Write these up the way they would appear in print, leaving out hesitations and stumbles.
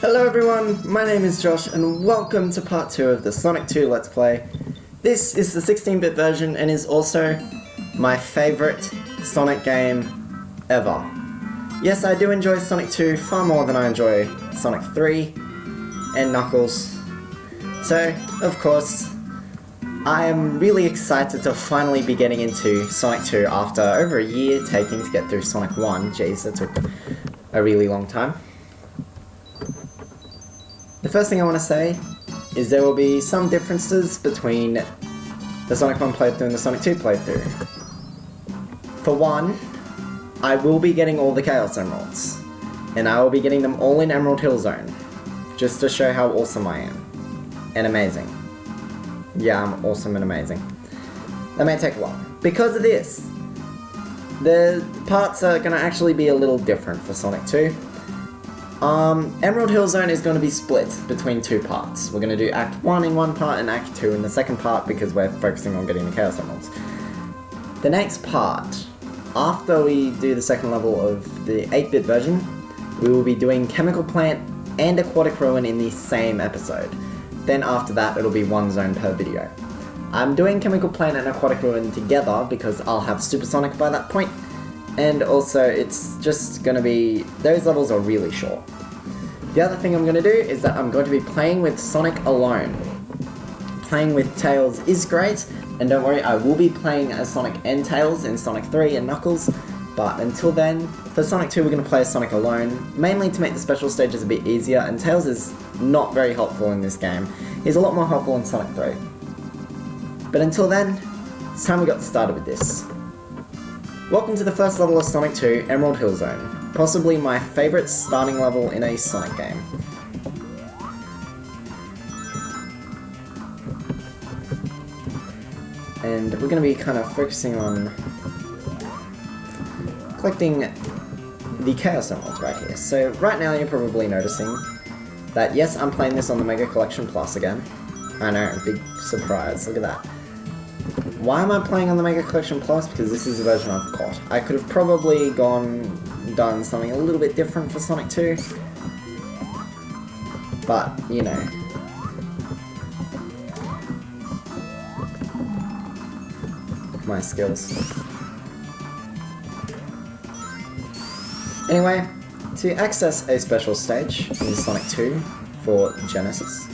Hello everyone, my name is Josh and welcome to part 2 of the Sonic 2 Let's Play. This is the 16-bit version and is also my favourite Sonic game ever. Yes, I do enjoy Sonic 2 far more than I enjoy Sonic 3 and Knuckles. So, of course, I am really excited to finally be getting into Sonic 2 after over a year taking to get through Sonic 1. Jeez, that took a really long time. The first thing I want to say is there will be some differences between the Sonic 1 playthrough and the Sonic 2 playthrough. For one, I will be getting all the Chaos Emeralds, and I will be getting them all in Emerald Hill Zone, just to show how awesome I am. And amazing. Yeah, I'm awesome and amazing. That may take a while. Because of this, the parts are going to actually be a little different for Sonic 2. Emerald Hill Zone is going to be split between two parts. We're going to do Act 1 in one part and Act 2 in the second part because we're focusing on getting the Chaos Emeralds. The next part, after we do the second level of the 8-bit version, we will be doing Chemical Plant and Aquatic Ruin in the same episode. Then after that, it'll be one zone per video. I'm doing Chemical Plant and Aquatic Ruin together because I'll have Supersonic by that point. And also, it's just going to be... those levels are really short. The other thing I'm going to do is that I'm going to be playing with Sonic alone. Playing with Tails is great, and don't worry, I will be playing as Sonic and Tails in Sonic 3 and Knuckles, but until then, for Sonic 2 we're going to play as Sonic alone, mainly to make the special stages a bit easier, and Tails is not very helpful in this game. He's a lot more helpful in Sonic 3. But until then, it's time we got started with this. Welcome to the first level of Sonic 2, Emerald Hill Zone. Possibly my favourite starting level in a Sonic game. And we're going to be kind of focusing on collecting the Chaos Emeralds right here. So right now you're probably noticing that yes, I'm playing this on the Mega Collection Plus again. I know, big surprise, look at that. Why am I playing on the Mega Collection Plus? Because this is the version I've got. I could have probably done something a little bit different for Sonic 2. But, you know. My skills. Anyway, to access a special stage in Sonic 2 for Genesis,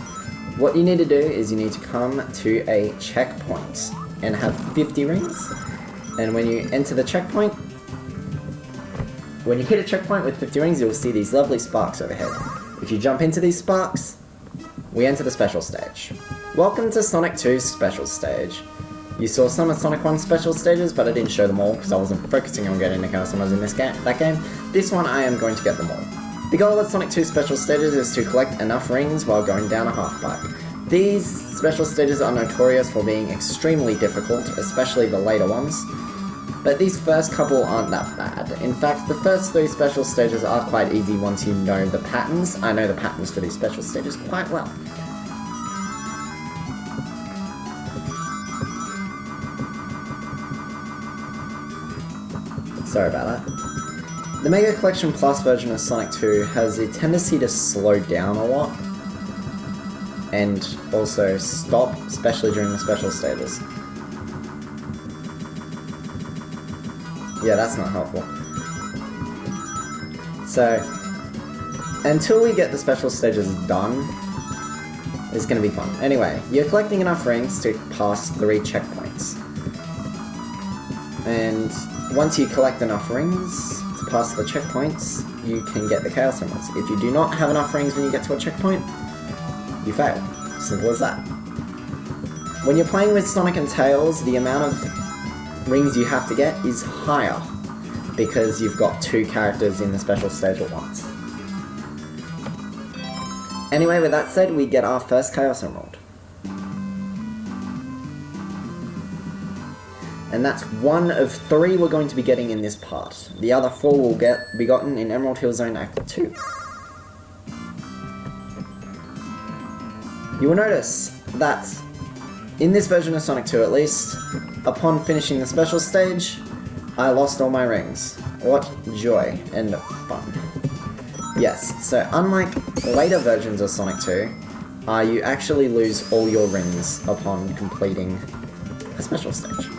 what you need to do is you need to come to a checkpoint and have 50 rings, and when you enter the checkpoint, when you hit a checkpoint with 50 rings, you'll see these lovely sparks overhead. If you jump into these sparks, we enter the special stage. Welcome to Sonic 2's special stage. You saw some of Sonic 1's special stages, but I didn't show them all because I wasn't focusing on getting the Chaos Emeralds in that game. This one I am going to get them all. The goal of Sonic 2's special stages is to collect enough rings while going down a half-pipe. These special stages are notorious for being extremely difficult, especially the later ones, but these first couple aren't that bad. In fact, the first 3 special stages are quite easy once you know the patterns. I know the patterns for these special stages quite well. Sorry about that. The Mega Collection Plus version of Sonic 2 has a tendency to slow down a lot, and also stop, especially during the special stages. Yeah, that's not helpful. So, until we get the special stages done, it's going to be fun. Anyway, you're collecting enough rings to pass 3 checkpoints. And once you collect enough rings to pass the checkpoints, you can get the Chaos Emeralds. If you do not have enough rings when you get to a checkpoint, you fail. Simple as that. When you're playing with Sonic and Tails, the amount of rings you have to get is higher because you've got 2 characters in the special stage at once. Anyway, with that said, we get our first Chaos Emerald. And that's one of 3 we're going to be getting in this part. The other 4 will be gotten in Emerald Hill Zone Act 2. You will notice that in this version of Sonic 2 at least, upon finishing the special stage, I lost all my rings. What joy and fun. Yes, so unlike later versions of Sonic 2, you actually lose all your rings upon completing a special stage.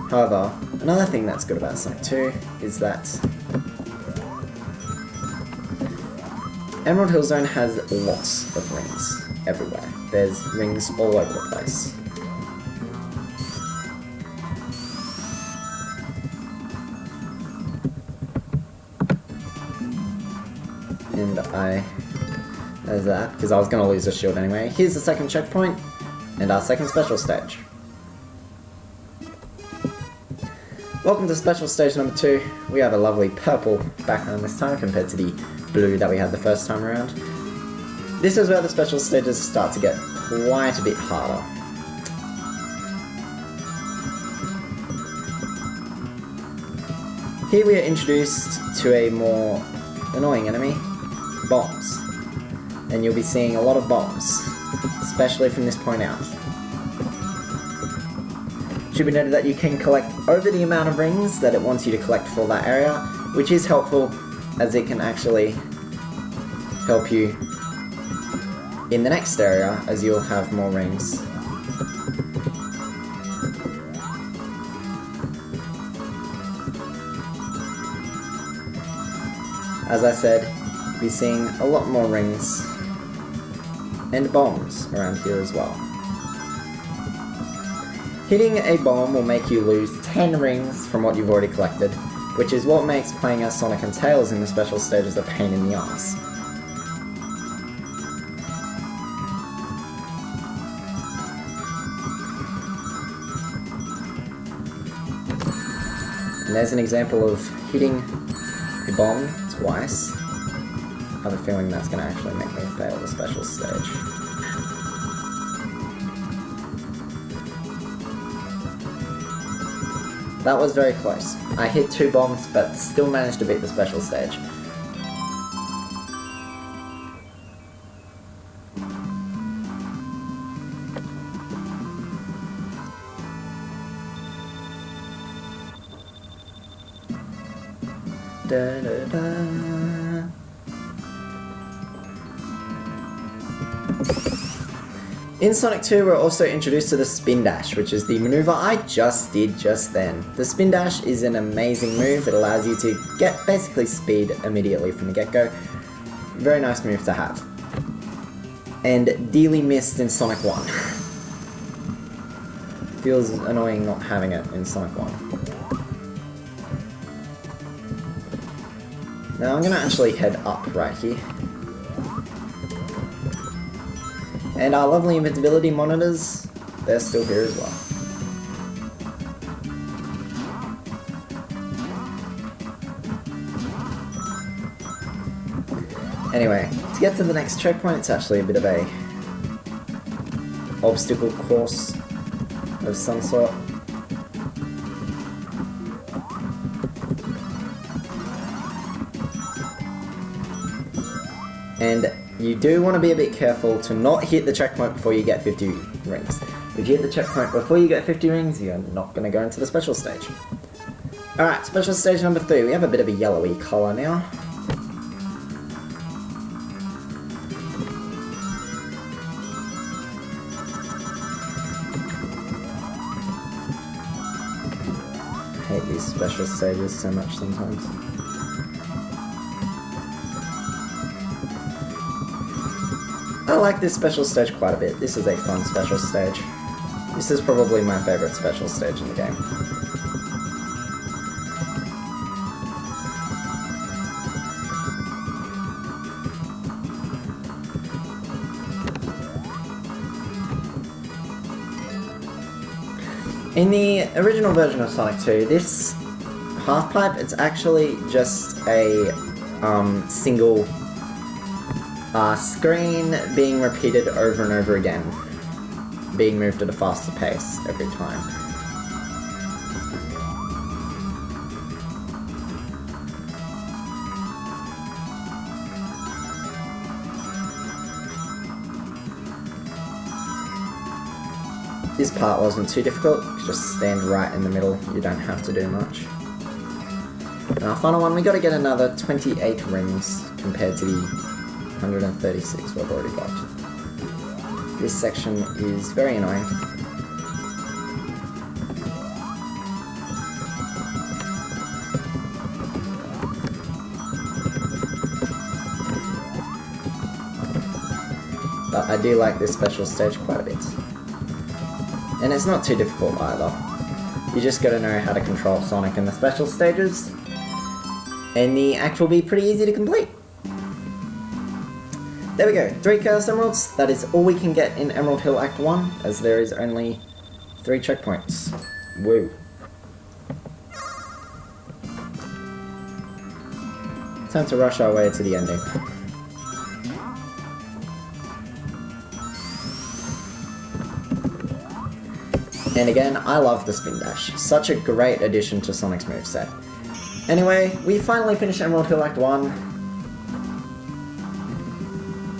However, another thing that's good about Sonic 2 is that Emerald Hill Zone has lots of rings everywhere. There's rings all over the place. And there's that, because I was going to lose the shield anyway. Here's the second checkpoint, and our second special stage. Welcome to special stage number 2. We have a lovely purple background this time compared to the blue that we had the first time around. This is where the special stages start to get quite a bit harder. Here we are introduced to a more annoying enemy, bombs. And you'll be seeing a lot of bombs, especially from this point out. It should be noted that you can collect over the amount of rings that it wants you to collect for that area, which is helpful as it can actually help you in the next area as you'll have more rings. As I said, you'll be seeing a lot more rings and bombs around here as well. Hitting a bomb will make you lose 10 rings from what you've already collected, which is what makes playing as Sonic and Tails in the special stages a pain in the ass. And there's an example of hitting a bomb twice. I have a feeling that's going to actually make me fail the special stage. That was very close. I hit 2 bombs, but still managed to beat the special stage. Da, da, da. In Sonic 2, we're also introduced to the Spin Dash, which is the maneuver I just did just then. The Spin Dash is an amazing move. It allows you to get basically speed immediately from the get-go. Very nice move to have. And dearly missed in Sonic 1. Feels annoying not having it in Sonic 1. Now I'm going to actually head up right here. And our lovely invincibility monitors, they're still here as well. Anyway, to get to the next checkpoint, it's actually a bit of a obstacle course of some sort. And you do want to be a bit careful to not hit the checkpoint before you get 50 rings. If you hit the checkpoint before you get 50 rings, you're not going to go into the special stage. Alright, special stage number 3. We have a bit of a yellowy colour now. I hate these special stages so much sometimes. I like this special stage quite a bit. This is a fun special stage. This is probably my favourite special stage in the game. In the original version of Sonic 2, this half-pipe, it's actually just a single screen being repeated over and over again, being moved at a faster pace every time. This part wasn't too difficult, just stand right in the middle, you don't have to do much. And our final one, we got to get another 28 rings compared to the 136 we've already got. This section is very annoying. But I do like this special stage quite a bit. And it's not too difficult either. You just gotta know how to control Sonic in the special stages, and the act will be pretty easy to complete. There we go, 3 Chaos Emeralds. That is all we can get in Emerald Hill Act 1, as there is only 3 checkpoints. Woo. Time to rush our way to the ending. And again, I love the Spin Dash. Such a great addition to Sonic's moveset. Anyway, we finally finished Emerald Hill Act 1.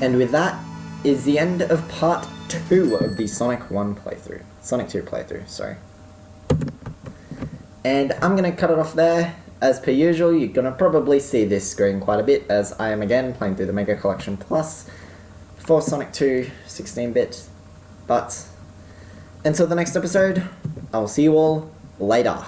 And with that is the end of part 2 of the Sonic 1 playthrough. Sonic 2 playthrough, sorry. And I'm gonna cut it off there. As per usual, you're gonna probably see this screen quite a bit, as I am again playing through the Mega Collection Plus for Sonic 2 16-bit. But until the next episode, I will see you all later.